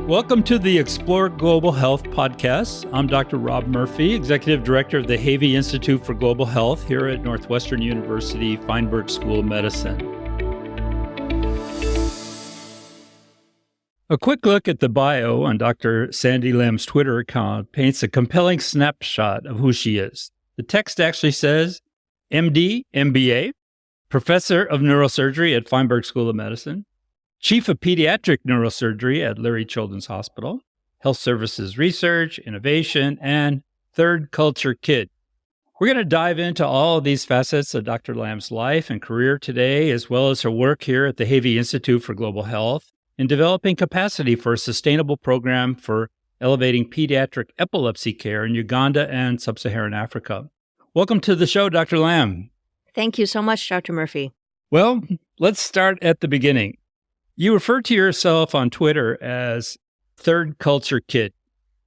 Welcome to the Explore Global Health podcast. I'm Dr. Rob Murphy, Executive Director of the Havey Institute for Global Health here at Northwestern University Feinberg School of Medicine. A quick look at the bio on Dr. Sandi Lam's Twitter account paints a compelling snapshot of who she is. The text actually says, MD, MBA, Professor of Neurosurgery at Feinberg School of Medicine, Chief of Pediatric Neurosurgery at Lurie Children's Hospital, Health Services Research, Innovation, and Third Culture Kid. We're going to dive into all of these facets of Dr. Lam's life and career today, as well as her work here at the Havey Institute for Global Health in developing capacity for a sustainable program for elevating pediatric epilepsy care in Uganda and sub-Saharan Africa. Welcome to the show, Dr. Lam. Thank you so much, Dr. Murphy. Well, let's start at the beginning. You refer to yourself on Twitter as Third Culture Kid.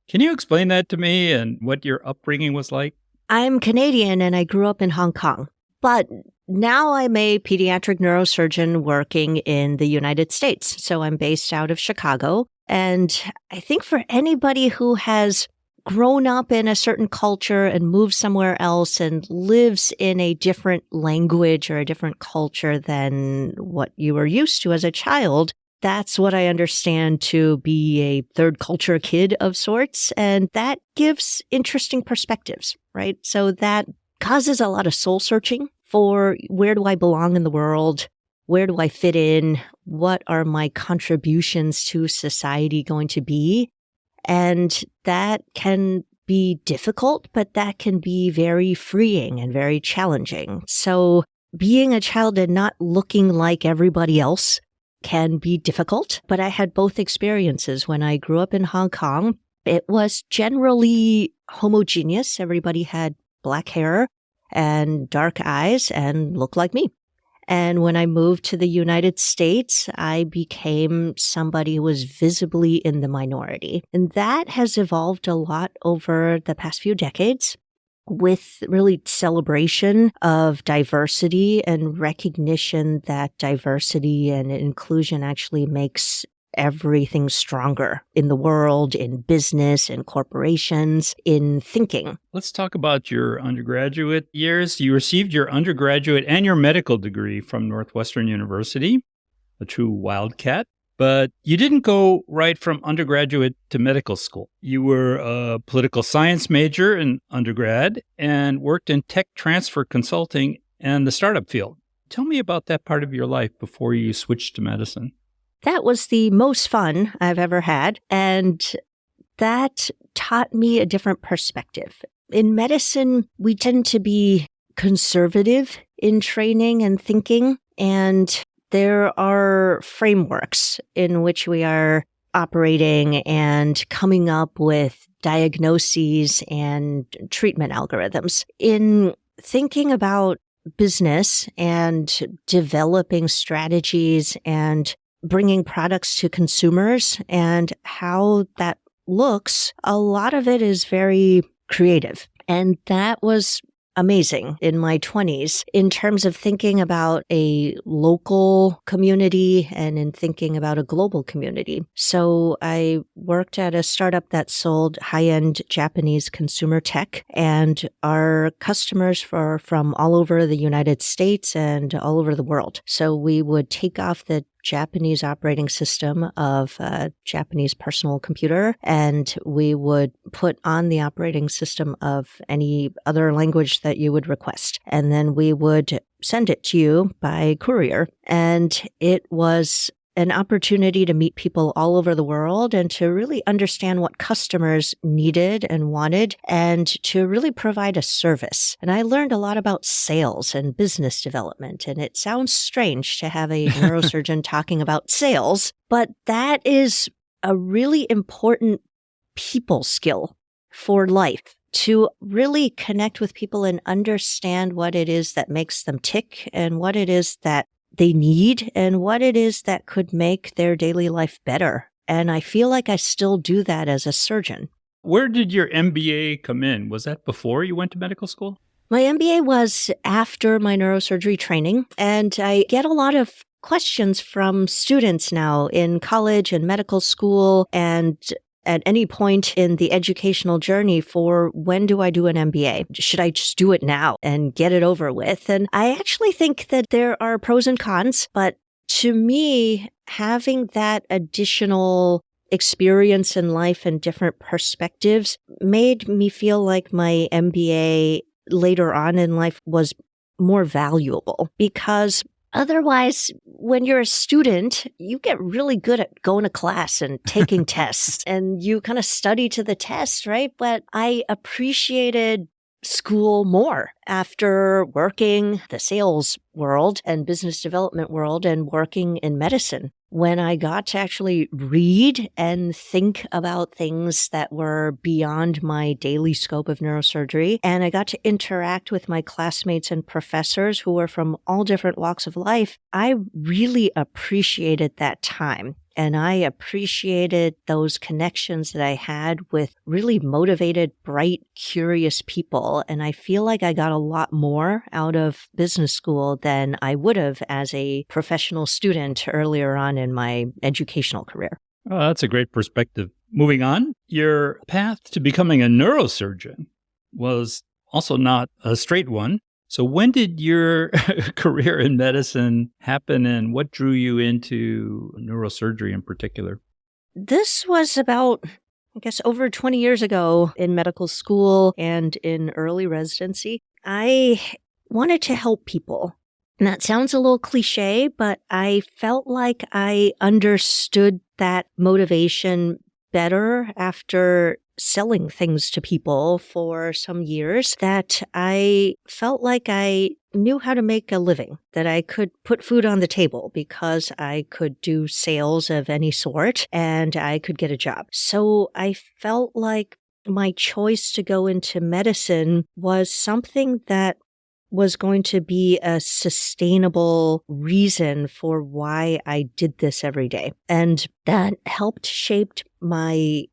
Can you explain that to me and what your upbringing was like? I'm Canadian and I grew up in Hong Kong, but now I'm a pediatric neurosurgeon working in the United States. So I'm based out of Chicago. And I think for anybody who has grown up in a certain culture and moved somewhere else and lives in a different language or a different culture than what you were used to as a child, that's what I understand to be a third culture kid of sorts. And that gives interesting perspectives, right? So that causes a lot of soul searching for where do I belong in the world? Where do I fit in? What are my contributions to society going to be? And that can be difficult, but that can be very freeing and very challenging. So being a child and not looking like everybody else can be difficult, but I had both experiences. When I grew up in Hong Kong, it was generally homogeneous. Everybody had black hair and dark eyes and looked like me. And when I moved to the United States, I became somebody who was visibly in the minority. And that has evolved a lot over the past few decades with really celebration of diversity and recognition that diversity and inclusion actually makes everything stronger in the world, in business, in corporations, in thinking. Let's talk about your undergraduate years. You received your undergraduate and your medical degree from Northwestern University, a true wildcat, but you didn't go right from undergraduate to medical school. You were a political science major in undergrad and worked in tech transfer consulting and the startup field. Tell me about that part of your life before you switched to medicine. That was the most fun I've ever had, and that taught me a different perspective. In medicine, we tend to be conservative in training and thinking, and there are frameworks in which we are operating and coming up with diagnoses and treatment algorithms. In thinking about business and developing strategies and bringing products to consumers and how that looks, a lot of it is very creative. And that was amazing in my 20s in terms of thinking about a local community and in thinking about a global community. So I worked at a startup that sold high-end Japanese consumer tech, and our customers were from all over the United States and all over the world. So we would take off the Japanese operating system of a Japanese personal computer, and we would put on the operating system of any other language that you would request. And then we would send it to you by courier. And it was an opportunity to meet people all over the world and to really understand what customers needed and wanted and to really provide a service. And I learned a lot about sales and business development. And it sounds strange to have a neurosurgeon talking about sales, but that is a really important people skill for life, to really connect with people and understand what it is that makes them tick and what it is that they need and what it is that could make their daily life better. And I feel like I still do that as a surgeon. Where did your MBA come in? Was that before you went to medical school? My MBA was after my neurosurgery training, and I get a lot of questions from students now in college and medical school and at any point in the educational journey for when do I do an MBA? Should I just do it now and get it over with? And I actually think that there are pros and cons, but to me, having that additional experience in life and different perspectives made me feel like my MBA later on in life was more valuable because otherwise, when you're a student, you get really good at going to class and taking tests and you kind of study to the test, right? But I appreciated school more after working the sales world and business development world and working in medicine. When I got to actually read and think about things that were beyond my daily scope of neurosurgery, and I got to interact with my classmates and professors who were from all different walks of life, I really appreciated that time. And I appreciated those connections that I had with really motivated, bright, curious people. And I feel like I got a lot more out of business school than I would have as a professional student earlier on in my educational career. Oh, that's a great perspective. Moving on, your path to becoming a neurosurgeon was also not a straight one. So when did your career in medicine happen and what drew you into neurosurgery in particular? This was about, over 20 years ago in medical school and in early residency. I wanted to help people. And that sounds a little cliche, but I felt like I understood that motivation better after selling things to people for some years, that I felt like I knew how to make a living, that I could put food on the table because I could do sales of any sort and I could get a job. So I felt like my choice to go into medicine was something that was going to be a sustainable reason for why I did this every day. And that helped shape my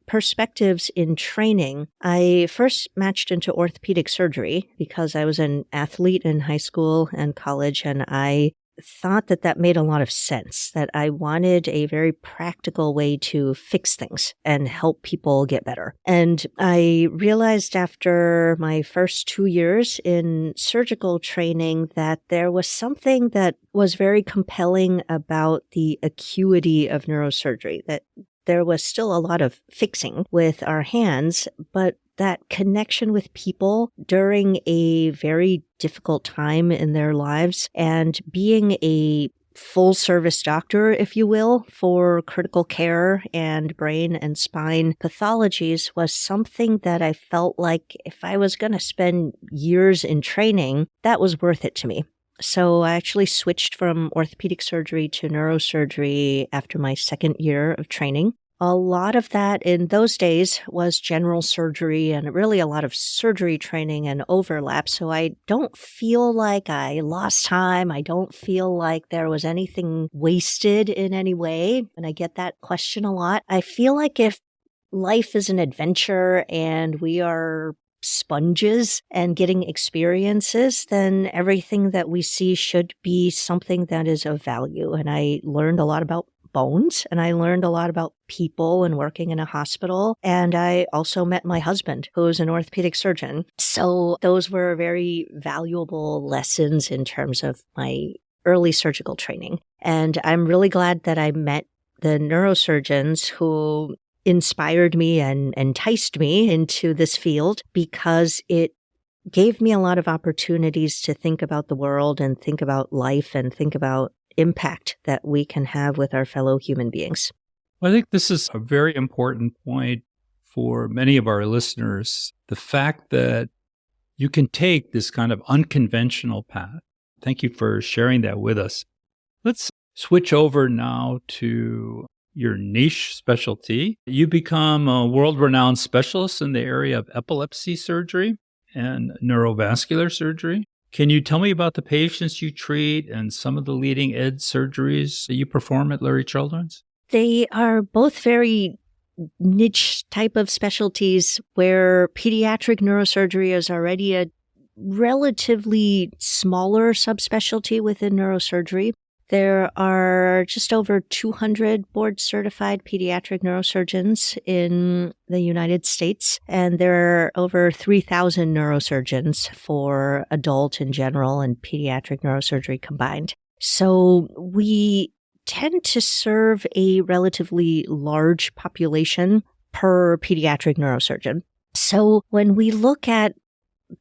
perspectives in training. I first matched into orthopedic surgery because I was an athlete in high school and college, and I thought that that made a lot of sense, that I wanted a very practical way to fix things and help people get better. And I realized after my first 2 years in surgical training that there was something that was very compelling about the acuity of neurosurgery, that there was still a lot of fixing with our hands, but that connection with people during a very difficult time in their lives and being a full service doctor, if you will, for critical care and brain and spine pathologies was something that I felt like if I was going to spend years in training, that was worth it to me. So I actually switched from orthopedic surgery to neurosurgery after my second year of training. A lot of that in those days was general surgery and really a lot of surgery training and overlap. So I don't feel like I lost time. I don't feel like there was anything wasted in any way. And I get that question a lot. I feel like if life is an adventure and we are sponges and getting experiences, then everything that we see should be something that is of value. And I learned a lot about bones, and I learned a lot about people and working in a hospital. And I also met my husband, who is an orthopedic surgeon. So those were very valuable lessons in terms of my early surgical training. And I'm really glad that I met the neurosurgeons who inspired me and enticed me into this field, because it gave me a lot of opportunities to think about the world and think about life and think about impact that we can have with our fellow human beings. Well, I think this is a very important point for many of our listeners. The fact that you can take this kind of unconventional path. Thank you for sharing that with us. Let's switch over now to your niche specialty. You become a world-renowned specialist in the area of epilepsy surgery and neurovascular surgery. Can you tell me about the patients you treat and some of the leading edge surgeries that you perform at Lurie Children's? They are both very niche type of specialties where pediatric neurosurgery is already a relatively smaller subspecialty within neurosurgery. There are just over 200 board-certified pediatric neurosurgeons in the United States, and there are over 3,000 neurosurgeons for adult in general and pediatric neurosurgery combined. So we tend to serve a relatively large population per pediatric neurosurgeon. So when we look at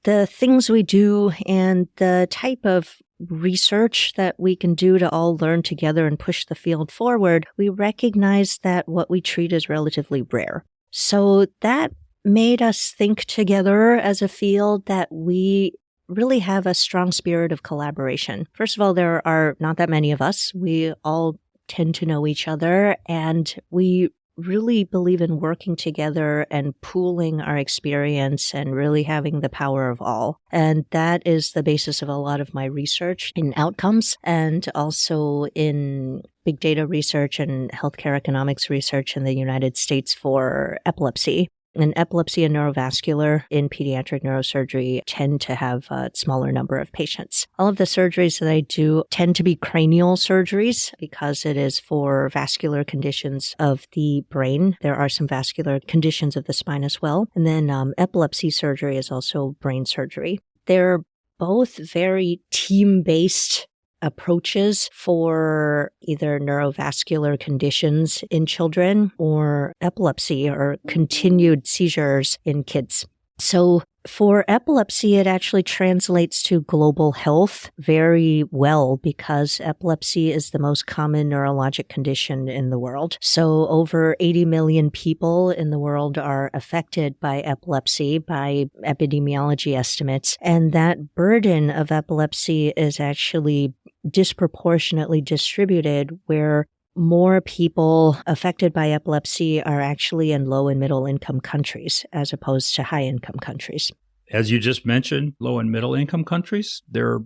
the things we do and the type of research that we can do to all learn together and push the field forward, we recognize that what we treat is relatively rare. So that made us think together as a field that we really have a strong spirit of collaboration. First of all, there are not that many of us. We all tend to know each other, and we really believe in working together and pooling our experience and really having the power of all. And that is the basis of a lot of my research in outcomes and also in big data research and healthcare economics research in the United States for epilepsy. And epilepsy and neurovascular in pediatric neurosurgery tend to have a smaller number of patients. All of the surgeries that I do tend to be cranial surgeries because it is for vascular conditions of the brain. There are some vascular conditions of the spine as well. And then epilepsy surgery is also brain surgery. They're both very team-based approaches for either neurovascular conditions in children or epilepsy or continued seizures in kids. So for epilepsy, it actually translates to global health very well because epilepsy is the most common neurologic condition in the world. So over 80 million people in the world are affected by epilepsy by epidemiology estimates. And that burden of epilepsy is actually disproportionately distributed where more people affected by epilepsy are actually in low and middle income countries as opposed to high income countries. As you just mentioned, low and middle income countries, they're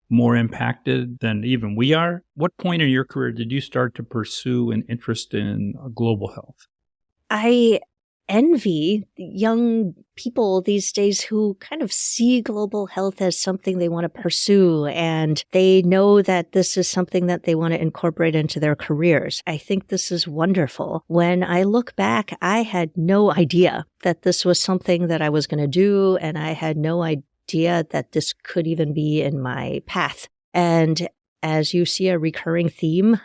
more impacted than even we are. What point in your career did you start to pursue an interest in global health? I envy young people these days who kind of see global health as something they want to pursue, and they know that this is something that they want to incorporate into their careers. I think this is wonderful. When I look back, I had no idea that this was something that I was going to do, and I had no idea that this could even be in my path. And as you see a recurring theme,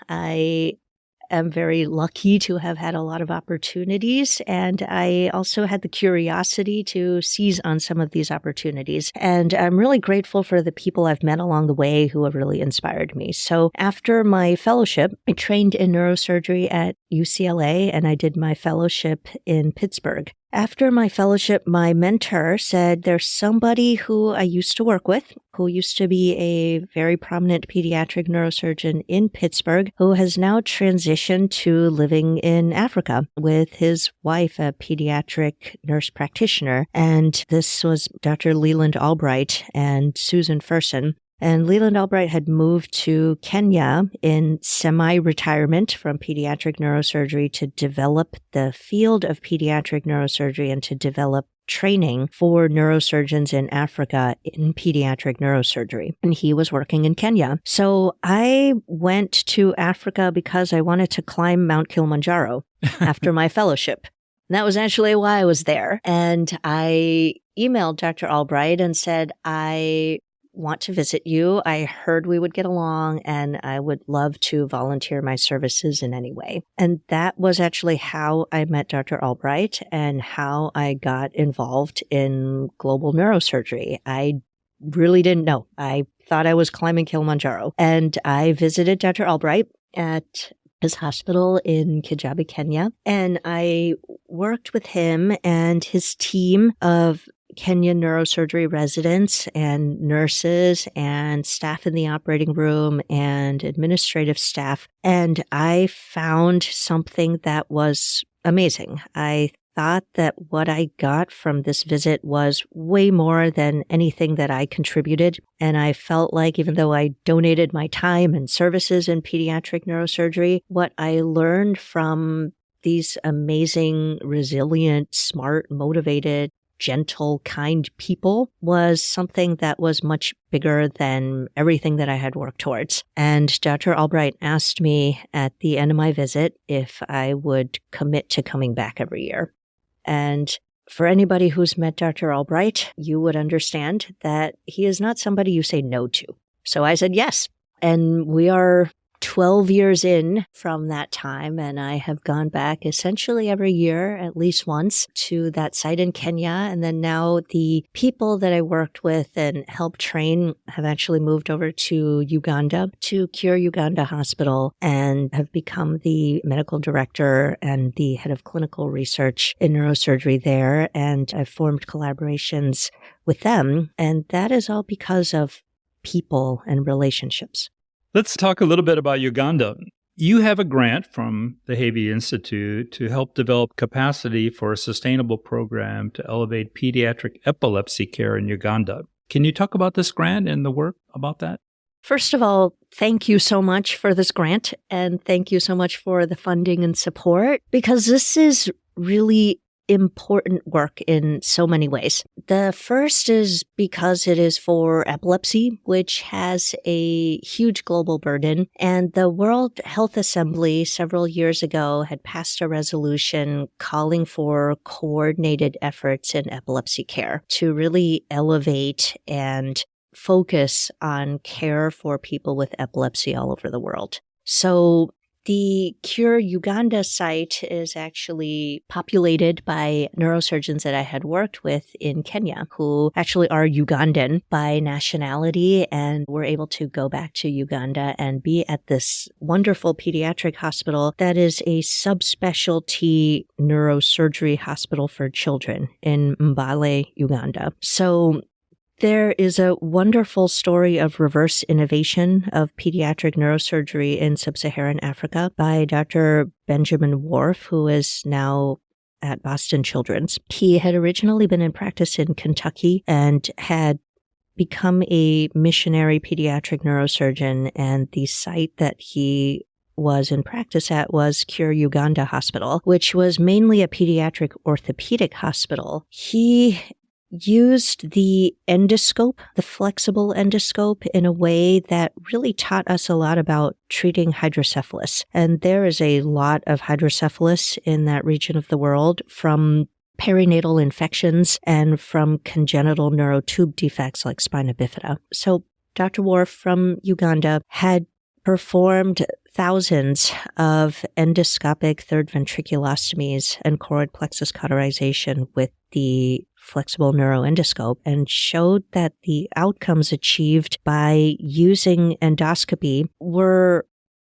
I'm very lucky to have had a lot of opportunities, and I also had the curiosity to seize on some of these opportunities. And I'm really grateful for the people I've met along the way who have really inspired me. So after my fellowship, I trained in neurosurgery at UCLA, and I did my fellowship in Pittsburgh. After my fellowship, my mentor said, there's somebody who I used to work with, who used to be a very prominent pediatric neurosurgeon in Pittsburgh, who has now transitioned to living in Africa with his wife, a pediatric nurse practitioner. And this was Dr. Leland Albright and Susan Ferson. And Leland Albright had moved to Kenya in semi-retirement from pediatric neurosurgery to develop the field of pediatric neurosurgery and to develop training for neurosurgeons in Africa in pediatric neurosurgery. And he was working in Kenya. So I went to Africa because I wanted to climb Mount Kilimanjaro after my fellowship. And that was actually why I was there. And I emailed Dr. Albright and said, I want to visit you. I heard we would get along and I would love to volunteer my services in any way. And that was actually how I met Dr. Albright and how I got involved in global neurosurgery. I really didn't know. I thought I was climbing Kilimanjaro. And I visited Dr. Albright at his hospital in Kijabe, Kenya. And I worked with him and his team of Kenyan neurosurgery residents and nurses and staff in the operating room and administrative staff. And I found something that was amazing. I thought that what I got from this visit was way more than anything that I contributed. And I felt like even though I donated my time and services in pediatric neurosurgery, what I learned from these amazing, resilient, smart, motivated gentle, kind people was something that was much bigger than everything that I had worked towards. And Dr. Albright asked me at the end of my visit if I would commit to coming back every year. And for anybody who's met Dr. Albright, you would understand that he is not somebody you say no to. So I said yes. And we are 12 years in from that time, and I have gone back essentially every year, at least once, to that site in Kenya. And then now the people that I worked with and helped train have actually moved over to Uganda, to Cure Uganda Hospital, and have become the medical director and the head of clinical research in neurosurgery there. And I've formed collaborations with them. And that is all because of people and relationships. Let's talk a little bit about Uganda. You have a grant from the Havey Institute to help develop capacity for a sustainable program to elevate pediatric epilepsy care in Uganda. Can you talk about this grant and the work about that? First of all, thank you so much for this grant, and thank you so much for the funding and support, because this is really important work in so many ways. The first is because it is for epilepsy, which has a huge global burden. And the World Health Assembly several years ago had passed a resolution calling for coordinated efforts in epilepsy care to really elevate and focus on care for people with epilepsy all over the world. So the Cure Uganda site is actually populated by neurosurgeons that I had worked with in Kenya, who actually are Ugandan by nationality, and were able to go back to Uganda and be at this wonderful pediatric hospital that is a subspecialty neurosurgery hospital for children in Mbale, Uganda. So there is a wonderful story of reverse innovation of pediatric neurosurgery in sub-Saharan Africa by Dr. Benjamin Worf, who is now at Boston Children's. He had originally been in practice in Kentucky and had become a missionary pediatric neurosurgeon, and the site that he was in practice at was Cure Uganda Hospital, which was mainly a pediatric orthopedic hospital. He used the endoscope, the flexible endoscope, in a way that really taught us a lot about treating hydrocephalus. And there is a lot of hydrocephalus in that region of the world, from perinatal infections and from congenital neurotube defects like spina bifida. So Dr. Worf from Uganda had performed thousands of endoscopic third ventriculostomies and choroid plexus cauterization with the flexible neuroendoscope, and showed that the outcomes achieved by using endoscopy were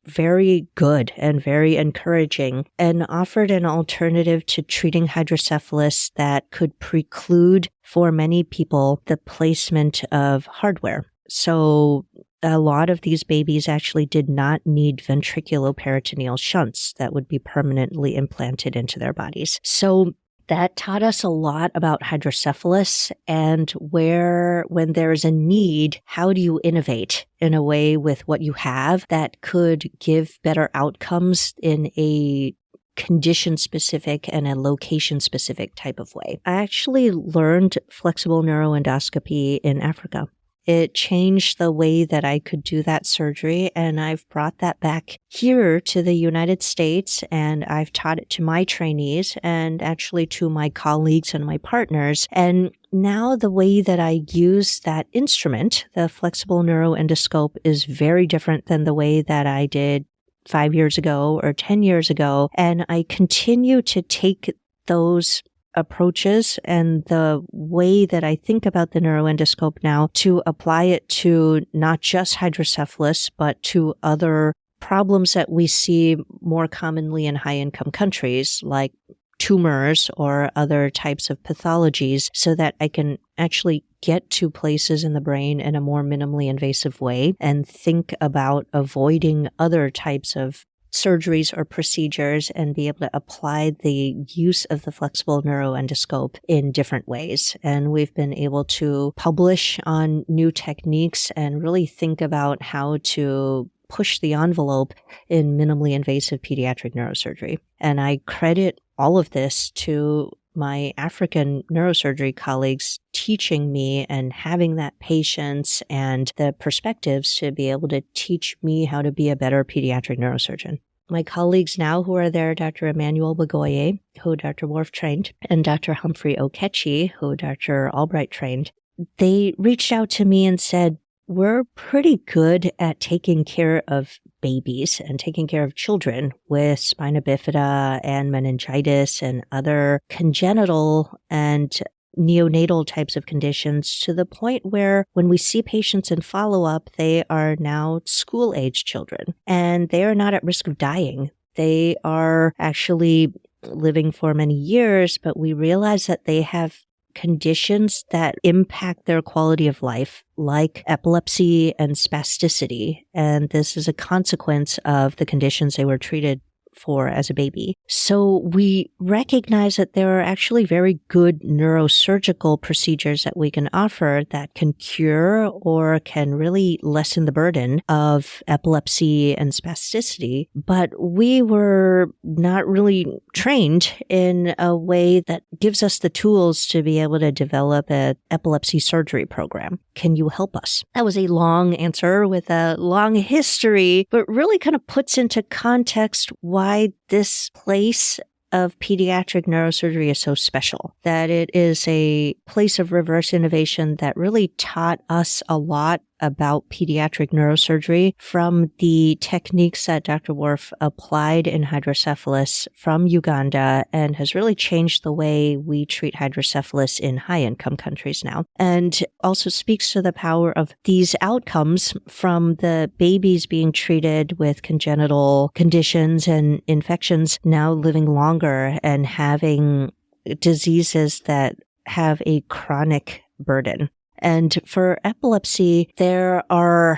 very good and very encouraging, and offered an alternative to treating hydrocephalus that could preclude, for many people, the placement of hardware. So a lot of these babies actually did not need ventriculoperitoneal shunts that would be permanently implanted into their bodies. So that taught us a lot about hydrocephalus and when there is a need, how do you innovate in a way with what you have that could give better outcomes in a condition-specific and a location-specific type of way. I actually learned flexible neuroendoscopy in Africa. It changed the way that I could do that surgery, and I've brought that back here to the United States, and I've taught it to my trainees and actually to my colleagues and my partners. And now the way that I use that instrument, the flexible neuroendoscope, is very different than the way that I did 5 years ago or 10 years ago. And I continue to take those approaches and the way that I think about the neuroendoscope now to apply it to not just hydrocephalus, but to other problems that we see more commonly in high-income countries, like tumors or other types of pathologies, so that I can actually get to places in the brain in a more minimally invasive way and think about avoiding other types of surgeries or procedures and be able to apply the use of the flexible neuroendoscope in different ways. And we've been able to publish on new techniques and really think about how to push the envelope in minimally invasive pediatric neurosurgery. And I credit all of this to my African neurosurgery colleagues teaching me and having that patience and the perspectives to be able to teach me how to be a better pediatric neurosurgeon. My colleagues now who are there, Dr. Emmanuel Bagoye, who Dr. Worf trained, and Dr. Humphrey Okechi, who Dr. Albright trained, they reached out to me and said, we're pretty good at taking care of babies and taking care of children with spina bifida and meningitis and other congenital and neonatal types of conditions, to the point where when we see patients in follow-up, they are now school-age children and they are not at risk of dying. They are actually living for many years, but we realize that they have conditions that impact their quality of life, like epilepsy and spasticity. And this is a consequence of the conditions they were treated for as a baby. So we recognize that there are actually very good neurosurgical procedures that we can offer that can cure or can really lessen the burden of epilepsy and spasticity. But we were not really trained in a way that gives us the tools to be able to develop an epilepsy surgery program. Can you help us? That was a long answer with a long history, but really kind of puts into context why this place of pediatric neurosurgery is so special, that it is a place of reverse innovation that really taught us a lot about pediatric neurosurgery from the techniques that Dr. Worf applied in hydrocephalus from Uganda and has really changed the way we treat hydrocephalus in high-income countries now. And also speaks to the power of these outcomes from the babies being treated with congenital conditions and infections now living longer and having diseases that have a chronic burden. And for epilepsy, there are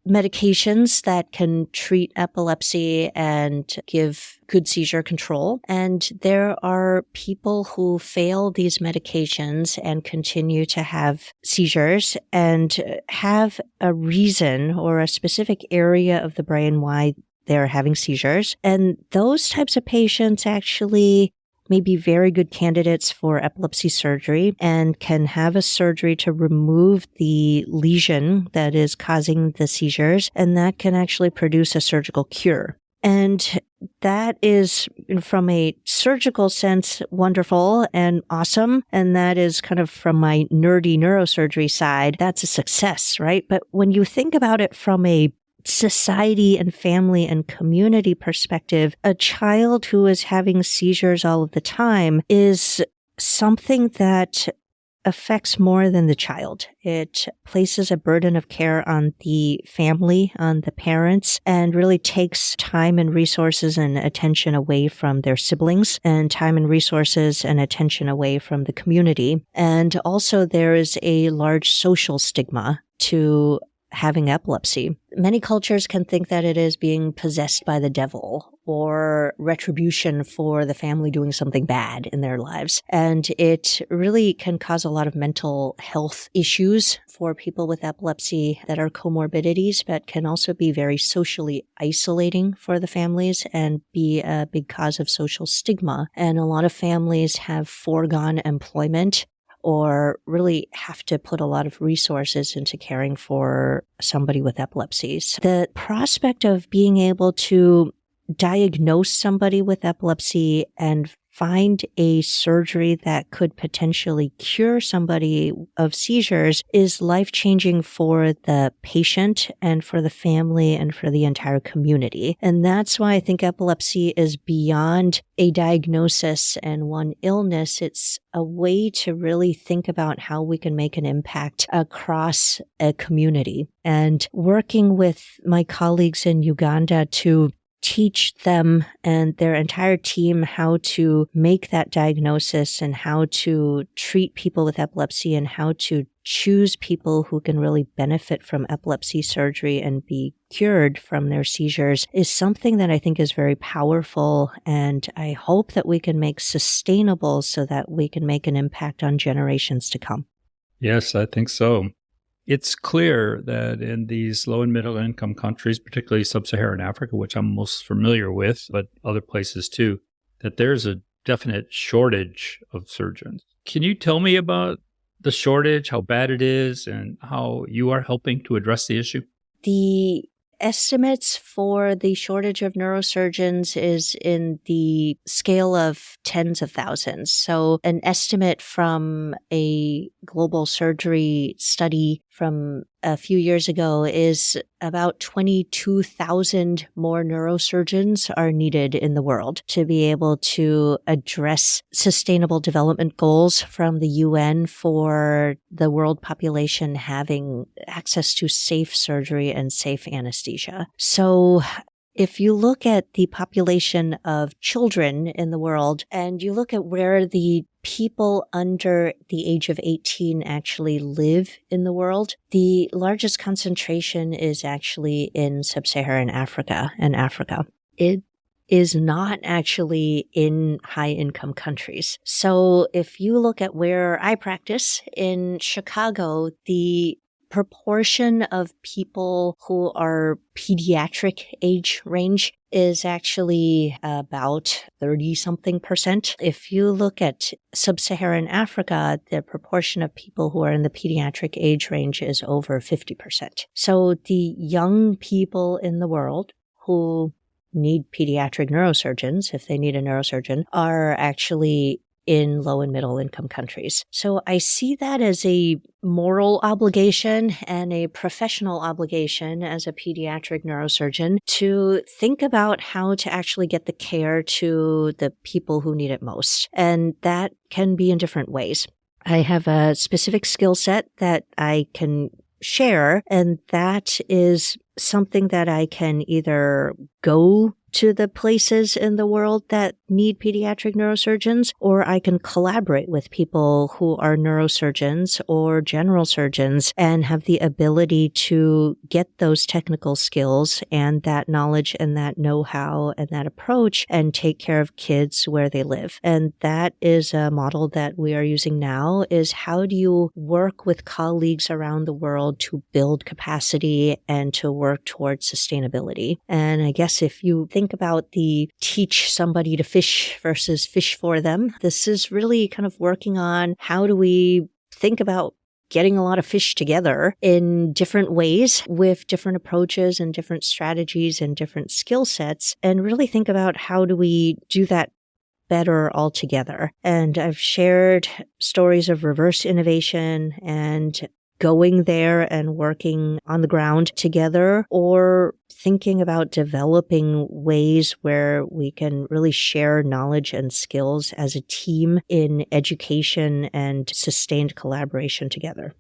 medications that can treat epilepsy and give good seizure control. And there are people who fail these medications and continue to have seizures and have a reason or a specific area of the brain why they're having seizures. And those types of patients actually may be very good candidates for epilepsy surgery and can have a surgery to remove the lesion that is causing the seizures, and that can actually produce a surgical cure. And that is, from a surgical sense, wonderful and awesome. And that is kind of from my nerdy neurosurgery side, that's a success, right? But when you think about it from a society and family and community perspective, a child who is having seizures all of the time is something that affects more than the child. It places a burden of care on the family, on the parents, and really takes time and resources and attention away from their siblings, and time and resources and attention away from the community. And also there is a large social stigma to having epilepsy. Many cultures can think that it is being possessed by the devil or retribution for the family doing something bad in their lives. And it really can cause a lot of mental health issues for people with epilepsy that are comorbidities, but can also be very socially isolating for the families and be a big cause of social stigma. And a lot of families have foregone employment or really have to put a lot of resources into caring for somebody with epilepsies. The prospect of being able to diagnose somebody with epilepsy and find a surgery that could potentially cure somebody of seizures is life-changing for the patient and for the family and for the entire community. And that's why I think epilepsy is beyond a diagnosis and one illness. It's a way to really think about how we can make an impact across a community. And working with my colleagues in Uganda to teach them and their entire team how to make that diagnosis and how to treat people with epilepsy and how to choose people who can really benefit from epilepsy surgery and be cured from their seizures is something that I think is very powerful, and I hope that we can make sustainable so that we can make an impact on generations to come. Yes, I think so. It's clear that in these low and middle income countries, particularly sub-Saharan Africa, which I'm most familiar with, but other places too, that there's a definite shortage of surgeons. Can you tell me about the shortage, how bad it is, and how you are helping to address the issue? The estimates for the shortage of neurosurgeons is in the scale of tens of thousands. So an estimate from a global surgery study from a few years ago is about 22,000 more neurosurgeons are needed in the world to be able to address sustainable development goals from the UN for the world population having access to safe surgery and safe anesthesia. So if you look at the population of children in the world and you look at where the people under the age of 18 actually live in the world, the largest concentration is actually in sub-Saharan Africa and Africa. It is not actually in high-income countries. So if you look at where I practice in Chicago, the proportion of people who are pediatric age range is actually about 30-something%. If you look at sub-Saharan Africa, the proportion of people who are in the pediatric age range is over 50%. So the young people in the world who need pediatric neurosurgeons, if they need a neurosurgeon, are actually in low and middle income countries. So I see that as a moral obligation and a professional obligation as a pediatric neurosurgeon to think about how to actually get the care to the people who need it most. And that can be in different ways. I have a specific skill set that I can share, and that is something that I can either go to the places in the world that need pediatric neurosurgeons, or I can collaborate with people who are neurosurgeons or general surgeons and have the ability to get those technical skills and that knowledge and that know-how and that approach and take care of kids where they live. And that is a model that we are using now, is how do you work with colleagues around the world to build capacity and to work towards sustainability. And I guess if you think about the teach somebody to fish versus fish for them, this is really kind of working on how do we think about getting a lot of fish together in different ways with different approaches and different strategies and different skill sets, and really think about how do we do that better altogether. And I've shared stories of reverse innovation and going there and working on the ground together, or thinking about developing ways where we can really share knowledge and skills as a team in education and sustained collaboration together.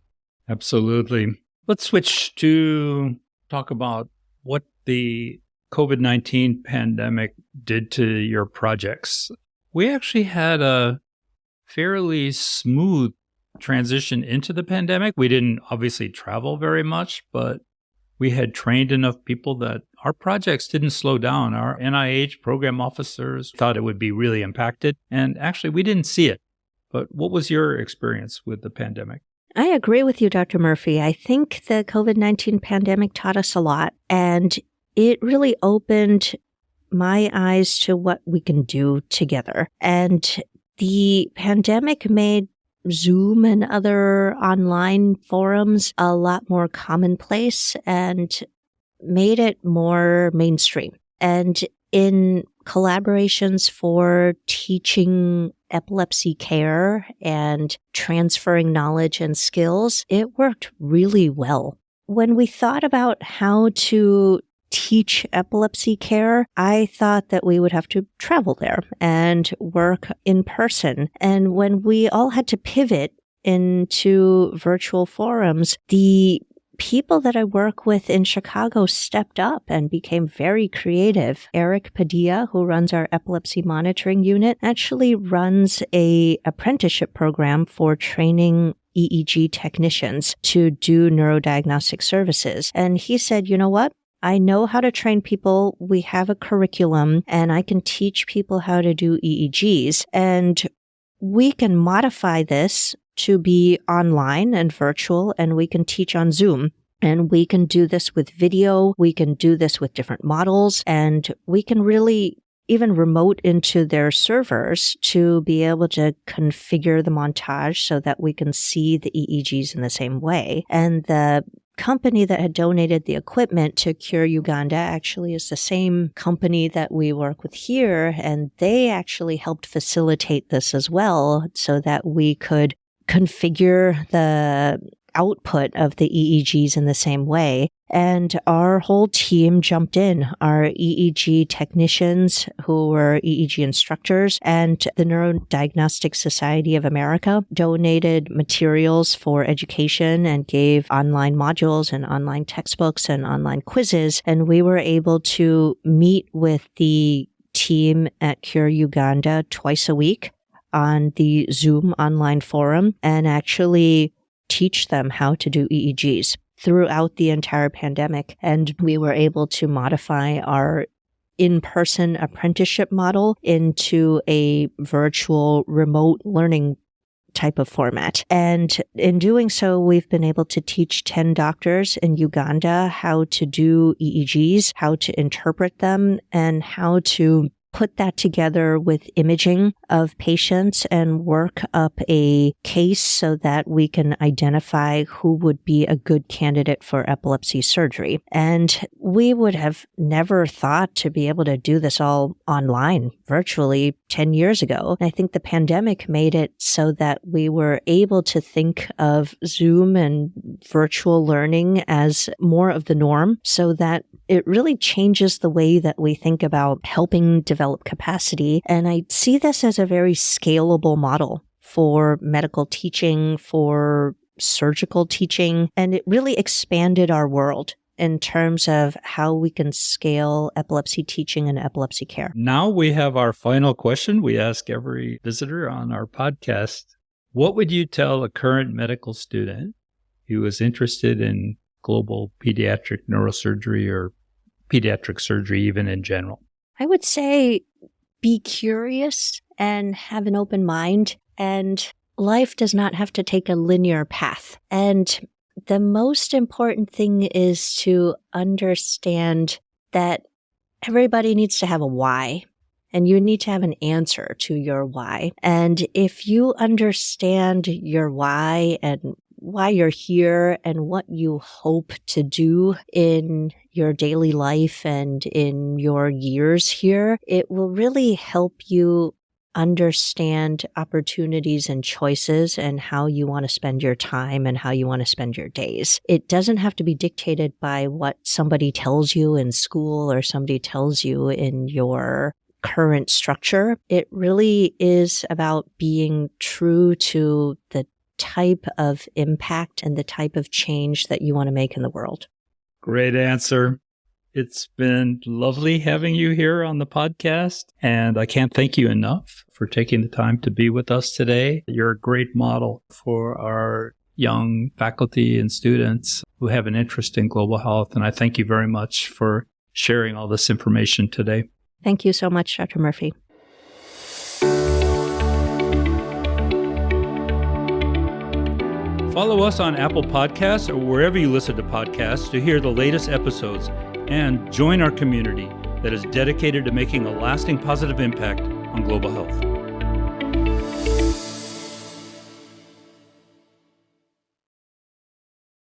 Absolutely. Let's switch to talk about what the COVID-19 pandemic did to your projects. We actually had a fairly smooth transition into the pandemic. We didn't obviously travel very much, but we had trained enough people that our projects didn't slow down. Our NIH program officers thought it would be really impacted, and actually we didn't see it. But what was your experience with the pandemic? I agree with you, Dr. Murphy. I think the COVID-19 pandemic taught us a lot, and it really opened my eyes to what we can do together. And the pandemic made Zoom and other online forums a lot more commonplace and made it more mainstream. And in collaborations for teaching epilepsy care and transferring knowledge and skills, it worked really well. When we thought about how to teach epilepsy care, I thought that we would have to travel there and work in person. And when we all had to pivot into virtual forums, the people that I work with in Chicago stepped up and became very creative. Eric Padilla, who runs our epilepsy monitoring unit, actually runs an apprenticeship program for training EEG technicians to do neurodiagnostic services. And he said, you know what? I know how to train people. We have a curriculum, and I can teach people how to do EEGs. And we can modify this to be online and virtual, and we can teach on Zoom. And we can do this with video. We can do this with different models, and we can really even remote into their servers to be able to configure the montage so that we can see the EEGs in the same way. And the company that had donated the equipment to Cure Uganda actually is the same company that we work with here, and they actually helped facilitate this as well so that we could configure the output of the EEGs in the same way. And our whole team jumped in. Our EEG technicians who were EEG instructors and the Neurodiagnostic Society of America donated materials for education and gave online modules and online textbooks and online quizzes. And we were able to meet with the team at Cure Uganda twice a week on the Zoom online forum and actually teach them how to do EEGs throughout the entire pandemic. And we were able to modify our in-person apprenticeship model into a virtual remote learning type of format. And in doing so, we've been able to teach 10 doctors in Uganda how to do EEGs, how to interpret them, and how to put that together with imaging of patients and work up a case so that we can identify who would be a good candidate for epilepsy surgery. And we would have never thought to be able to do this all online, virtually 10 years ago. And I think the pandemic made it so that we were able to think of Zoom and virtual learning as more of the norm, so that it really changes the way that we think about helping develop capacity. And I see this as a very scalable model for medical teaching, for surgical teaching, and it really expanded our world in terms of how we can scale epilepsy teaching and epilepsy care. Now we have our final question. We ask every visitor on our podcast, what would you tell a current medical student who is interested in global pediatric neurosurgery or pediatric surgery even in general? I would say be curious and have an open mind, and life does not have to take a linear path. And the most important thing is to understand that everybody needs to have a why, and you need to have an answer to your why. And if you understand your why and why you're here and what you hope to do in your daily life and in your years here, it will really help you understand opportunities and choices and how you want to spend your time and how you want to spend your days. It doesn't have to be dictated by what somebody tells you in school or somebody tells you in your current structure. It really is about being true to the type of impact and the type of change that you want to make in the world. Great answer. It's been lovely having you here on the podcast, and I can't thank you enough for taking the time to be with us today. You're a great model for our young faculty and students who have an interest in global health, and I thank you very much for sharing all this information today. Thank you so much, Dr. Murphy. Follow us on Apple Podcasts or wherever you listen to podcasts to hear the latest episodes, and join our community that is dedicated to making a lasting positive impact on global health.